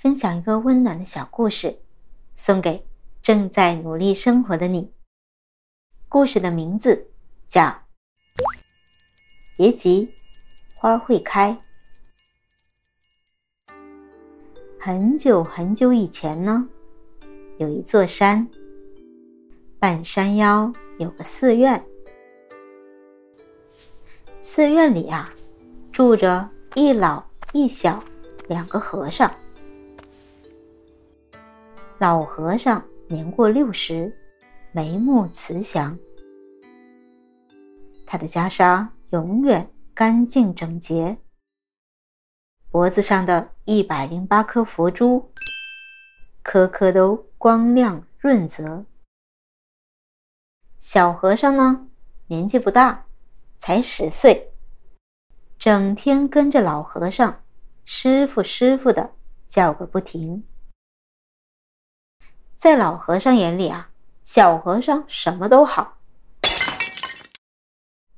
分享一個溫暖的小故事，送給正在努力生活的你。故事的名字叫《別急，花會開》。很久很久以前呢，有一座山，半山腰有個寺院。寺院裡啊，住着一老一小兩個和尚。老和尚年過60，眉目慈祥，他的袈裟永遠乾淨整潔，脖子上的108顆佛珠，顆顆都光亮潤澤。小和尚呢，年紀不大，才10歲，整天跟着老和尚師父師父的叫個不停。在老和尚眼裡啊，小和尚什麼都好，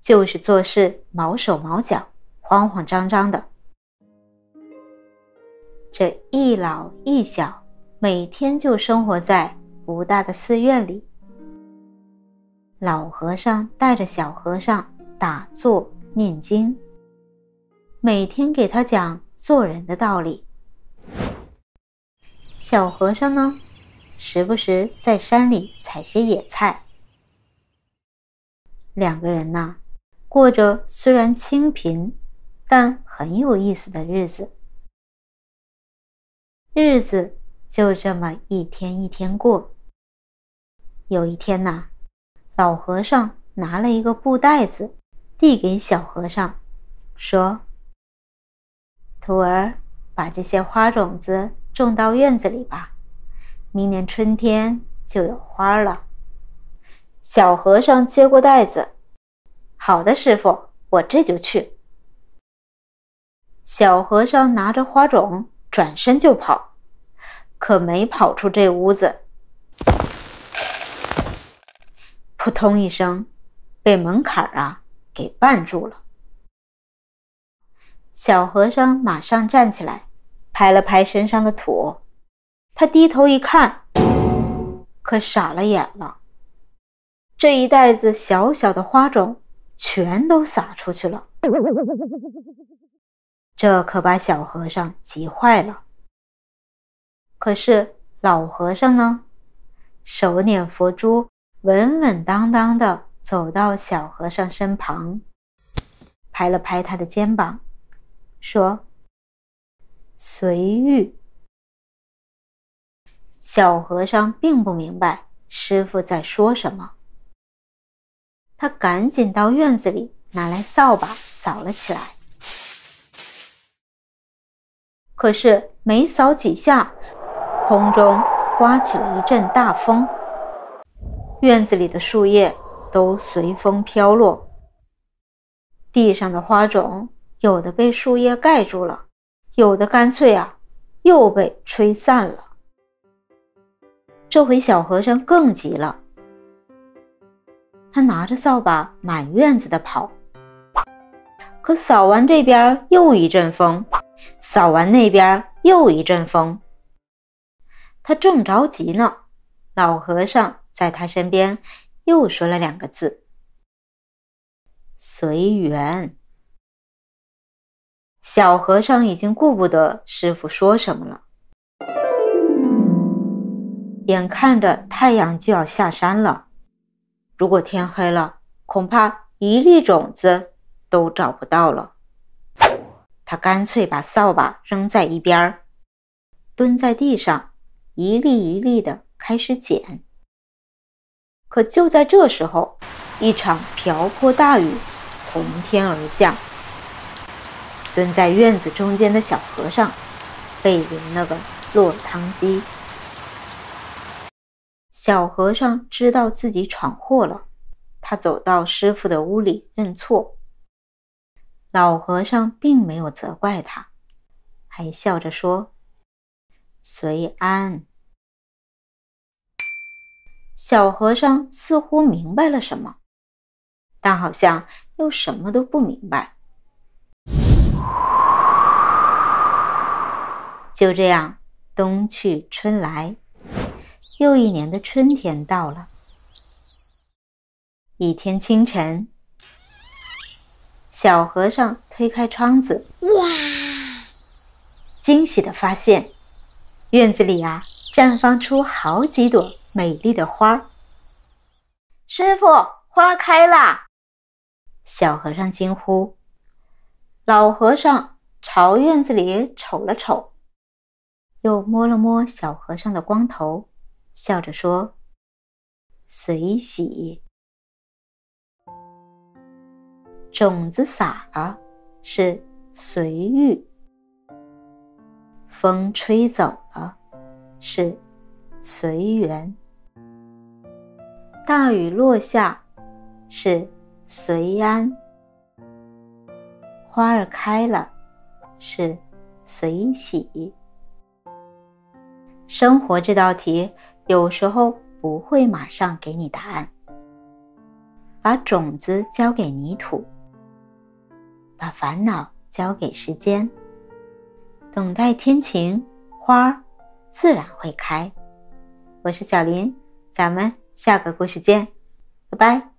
就是做事毛手毛腳，慌慌張張的。這一老一小每天就生活在不大的寺院裡，老和尚帶着小和尚打坐念經，每天給他講做人的道理。小和尚呢，時不時在山裡採些野菜。兩個人呢，過着雖然清貧，但很有意思的日子。日子就這麼一天一天過。有一天呢，老和尚拿了一個布袋子遞給小和尚，說：“徒兒，把這些花種子種到院子裡吧，明年春天就有花了。”小和尚接過袋子，好的，師父，我這就去。小和尚拿着花種轉身就跑，可沒跑出這屋子，撲通一聲，被門檻啊給絆住了。小和尚馬上站起來，拍了拍身上的土，他低頭一看，可傻了眼了。這一袋子小小的花種全都灑出去了，這可把小和尚急壞了。可是老和尚呢，手捻佛珠，穩穩當當地走到小和尚身旁，拍了拍他的肩膀，說：“隨遇。”小和尚並不明白師父在說什麼，他趕緊到院子裡拿來掃把掃了起來。可是沒掃幾下，空中颳起了一陣大風，院子裡的樹葉都隨風飄落，地上的花種有的被樹葉蓋住了，有的乾脆啊又被吹散了。這回小和尚更急了，他拿着掃把滿院子的跑，可掃完這邊又一陣風，掃完那邊又一陣風。他正着急呢，老和尚在他身邊又說了2個字：“隨緣。”小和尚已經顧不得師父說什麼了，眼看着太陽就要下山了，如果天黑了，恐怕一粒種子都找不到了。他乾脆把掃把扔在一邊，蹲在地上一粒一粒的開始撿。可就在這時候，一場瓢潑大雨從天而降，蹲在院子中間的小和尚被淋了個落湯雞。小和尚知道自己闖禍了，他走到師父的屋裡認錯。老和尚並沒有責怪他，還笑着說：“隨安。”小和尚似乎明白了什麼，但好像又什麼都不明白。就这樣，冬去春來，又一年的春天到了。一天清晨，小和尚推開窗子，哇！驚喜地發現，院子裡綻放出好幾朵美麗的花。師父，花開了！小和尚驚呼。老和尚朝院子裡瞅了瞅，又摸了摸小和尚的光頭，笑着說：“隨喜。”種子撒了，是隨遇；風吹走了，是隨緣；大雨落下，是隨安；花兒開了，是隨喜。生活這道題有時候不會馬上給你答案，把種子交給泥土，把煩惱交給時間，等待天晴，花自然會開。我是小林，咱們下個故事見，拜拜。